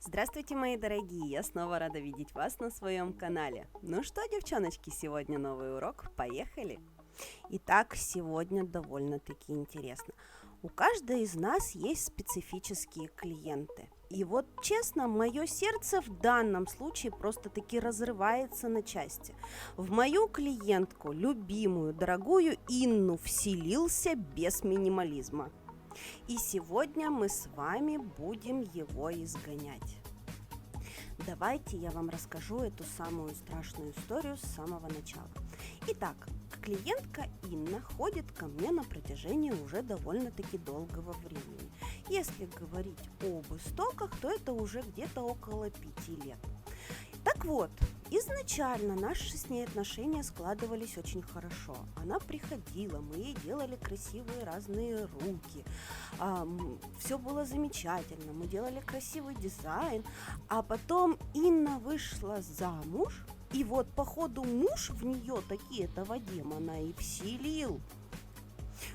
Здравствуйте, мои дорогие! Я снова рада видеть вас на своем канале. Ну что, девчоночки, сегодня новый урок. Поехали! Итак, сегодня довольно-таки интересно. У каждой из нас есть специфические клиенты. И вот честно, мое сердце в данном случае просто-таки разрывается на части. В мою клиентку, любимую, дорогую Инну, вселился без минимализма. И сегодня мы с вами будем его изгонять. Давайте я вам расскажу эту самую страшную историю с самого начала. Итак, клиентка Инна ходит ко мне на протяжении уже довольно-таки долгого времени. Если говорить об истоках, то это уже где-то около 5 лет. Так вот, изначально наши с ней отношения складывались очень хорошо. Она приходила, мы ей делали красивые разные руки, все было замечательно, мы делали красивый дизайн, а потом Инна вышла замуж, и вот походу муж в нее такие-то демона и вселил.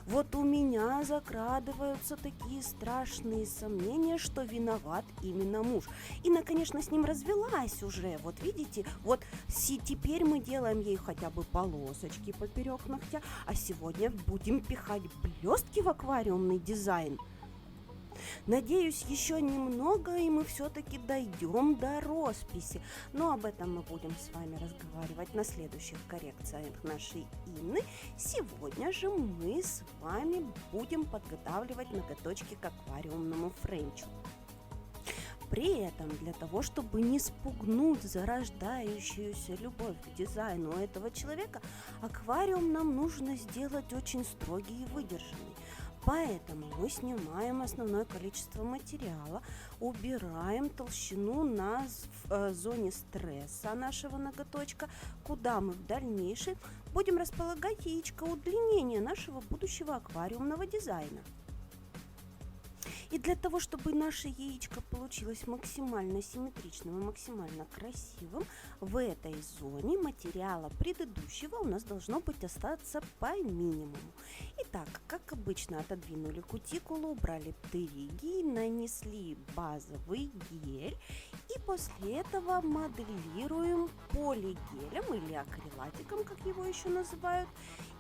Вот у меня закрадываются такие страшные сомнения, что виноват именно муж. Инна, конечно, с ним развелась уже, вот видите, вот теперь мы делаем ей хотя бы полосочки поперек ногтя, а сегодня будем пихать блестки в аквариумный дизайн. Надеюсь, еще немного, и мы все-таки дойдем до росписи. Но об этом мы будем с вами разговаривать на следующих коррекциях нашей Инны. Сегодня же мы с вами будем подготавливать ноготочки к аквариумному френчу. При этом, для того, чтобы не спугнуть зарождающуюся любовь к дизайну этого человека, аквариум нам нужно сделать очень строгий и выдержанный. Поэтому мы снимаем основное количество материала, убираем толщину на зоне стресса нашего ноготочка, куда мы в дальнейшем будем располагать яичко удлинения нашего будущего аквариумного дизайна. И для того, чтобы наше яичко получилось максимально симметричным и максимально красивым, в этой зоне материала предыдущего у нас должно быть остаться по минимуму. Итак, как обычно, отодвинули кутикулу, убрали птериги, нанесли базовый гель и после этого моделируем полигелем или акрилатиком, как его еще называют,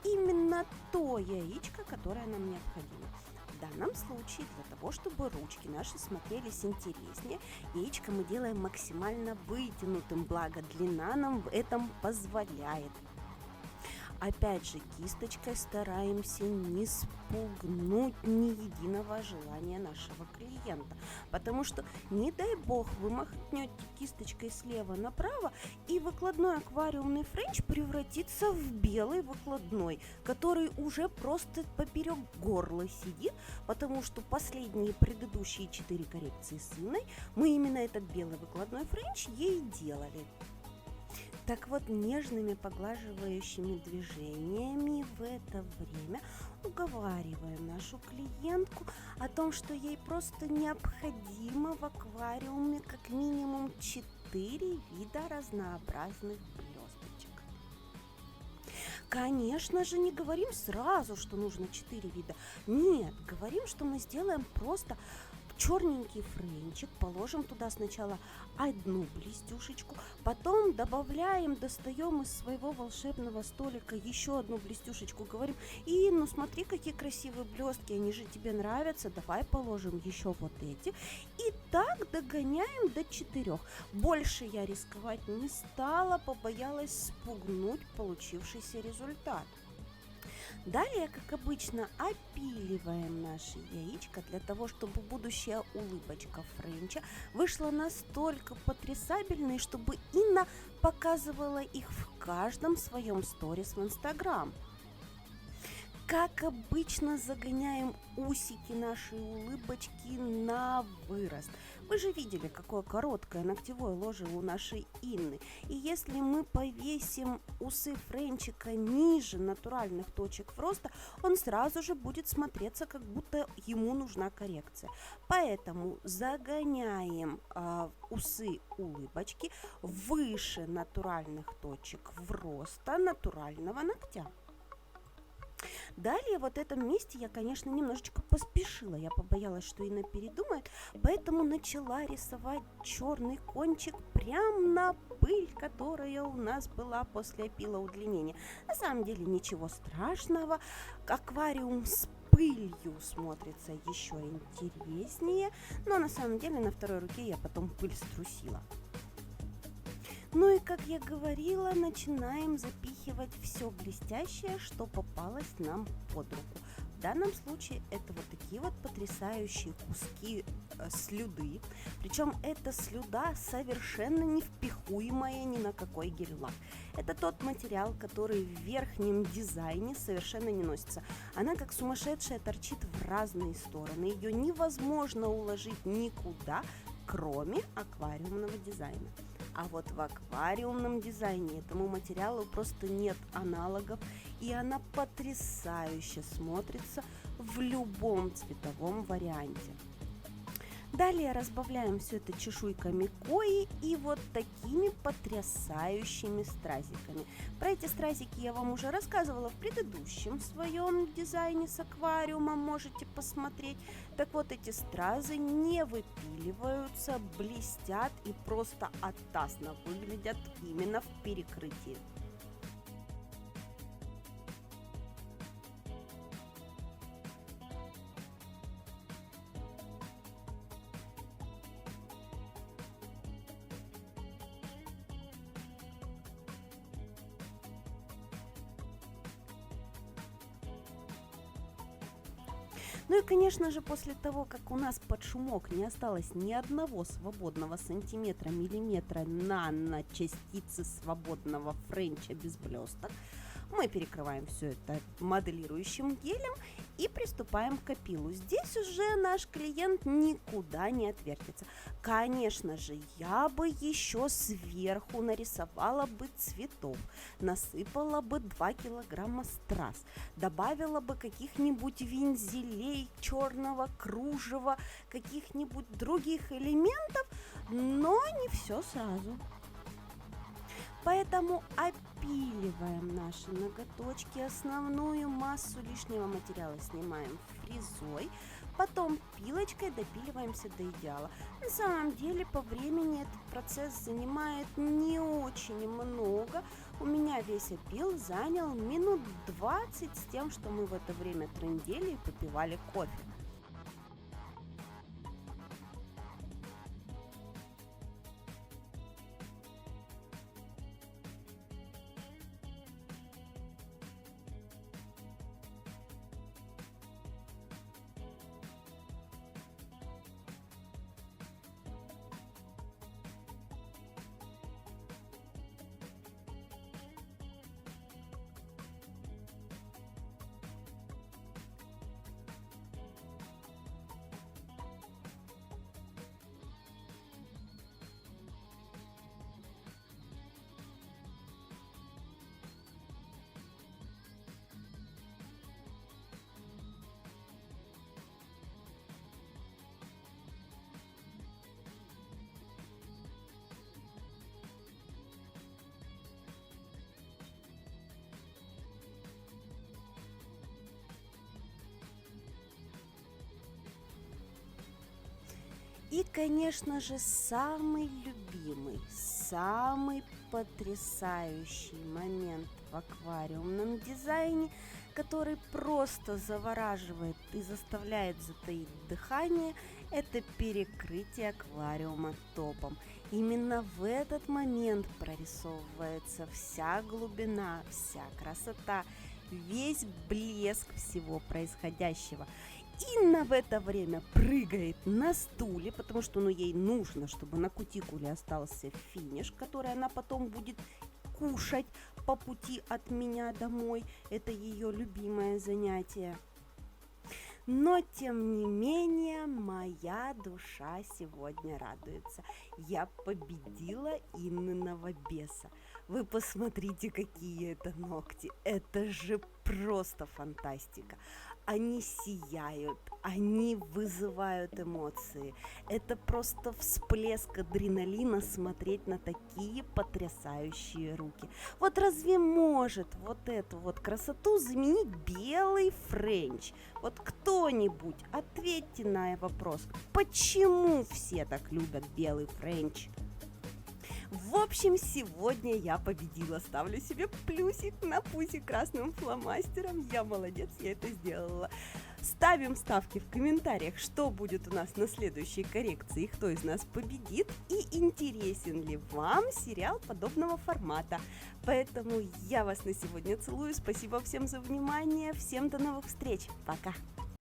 именно то яичко, которое нам необходимо. В данном случае, для того, чтобы ручки наши смотрелись интереснее, яичко мы делаем максимально вытянутым, благо длина нам в этом позволяет. Опять же, кисточкой стараемся не спугнуть ни единого желания нашего клиента, потому что, не дай бог, вы махнете кисточкой слева направо, и выкладной аквариумный френч превратится в белый выкладной, который уже просто поперек горла сидит, потому что последние предыдущие 4 коррекции с Инной мы именно этот белый выкладной френч ей делали. Так вот, нежными поглаживающими движениями в это время уговариваем нашу клиентку о том, что ей просто необходимо в аквариуме как минимум 4 вида разнообразных блесточек. Конечно же, не говорим сразу, что нужно 4 вида. Нет, говорим, что мы сделаем просто черненький френчик, положим туда сначала одну блестюшечку, потом добавляем, достаем из своего волшебного столика еще одну блестюшечку, говорим: ну смотри, какие красивые блестки, они же тебе нравятся, давай положим еще вот эти. И так догоняем до 4. Больше я рисковать не стала, побоялась спугнуть получившийся результат. Далее, как обычно, опиливаем наше яичко для того, чтобы будущая улыбочка френча вышла настолько потрясабельной, чтобы Инна показывала их в каждом своем сторис в Инстаграм. Как обычно, загоняем усики нашей улыбочки на вырост. Вы же видели, какое короткое ногтевое ложе у нашей Инны. И если мы повесим усы френчика ниже натуральных точек роста, он сразу же будет смотреться, как будто ему нужна коррекция. Поэтому загоняем усы улыбочки выше натуральных точек роста натурального ногтя. Далее вот в этом месте я, конечно, немножечко поспешила. Я побоялась, что Инна передумает, поэтому начала рисовать черный кончик прямо на пыль, которая у нас была после опила удлинения. На самом деле ничего страшного. Аквариум с пылью смотрится еще интереснее, но на самом деле на второй руке я потом пыль струсила. Ну и, как я говорила, начинаем запихивать все блестящее, что попалось нам под руку. В данном случае это вот такие вот потрясающие куски слюды. Причем эта слюда совершенно не впихуемая ни на какой гель-лак. Это тот материал, который в верхнем дизайне совершенно не носится. Она как сумасшедшая торчит в разные стороны. Ее невозможно уложить никуда, кроме аквариумного дизайна. А вот в аквариумном дизайне этому материалу просто нет аналогов, и она потрясающе смотрится в любом цветовом варианте. Далее разбавляем все это чешуйками кои и вот такими потрясающими стразиками. Про эти стразики я вам уже рассказывала в предыдущем своем дизайне с аквариумом, можете посмотреть. Так вот, эти стразы не выпиливаются, блестят и просто атасно выглядят именно в перекрытии. Ну и, конечно же, после того, как у нас под шумок не осталось ни одного свободного сантиметра, миллиметра наночастицы свободного френча без блесток, мы перекрываем все это моделирующим гелем и приступаем к опилу. Здесь уже наш клиент никуда не отвертится. Конечно же, я бы еще сверху нарисовала бы цветов, насыпала бы 2 килограмма страз, добавила бы каких-нибудь вензелей, черного кружева, каких-нибудь других элементов, но не все сразу. Поэтому опиливаем наши ноготочки, основную массу лишнего материала снимаем фрезой, потом пилочкой допиливаемся до идеала. На самом деле по времени этот процесс занимает не очень много. У меня весь опил занял минут 20 с тем, что мы в это время трындели и попивали кофе. И, конечно же, самый любимый, самый потрясающий момент в аквариумном дизайне, который просто завораживает и заставляет затаить дыхание, это перекрытие аквариума топом. Именно в этот момент прорисовывается вся глубина, вся красота, весь блеск всего происходящего. Инна в это время прыгает на стуле, потому что ей нужно, чтобы на кутикуле остался финиш, который она потом будет кушать по пути от меня домой. Это ее любимое занятие. Но, тем не менее, моя душа сегодня радуется. Я победила Инниного беса. Вы посмотрите, какие это ногти. Это же просто фантастика. Они сияют, они вызывают эмоции. Это просто всплеск адреналина смотреть на такие потрясающие руки. Вот разве может вот эту вот красоту заменить белый френч? Вот кто-нибудь ответьте на вопрос, почему все так любят белый френч? В общем, сегодня я победила. Ставлю себе плюсик на пусик красным фломастером. Я молодец, я это сделала. Ставим ставки в комментариях, что будет у нас на следующей коррекции, кто из нас победит и интересен ли вам сериал подобного формата. Поэтому я вас на сегодня целую. Спасибо всем за внимание. Всем до новых встреч. Пока.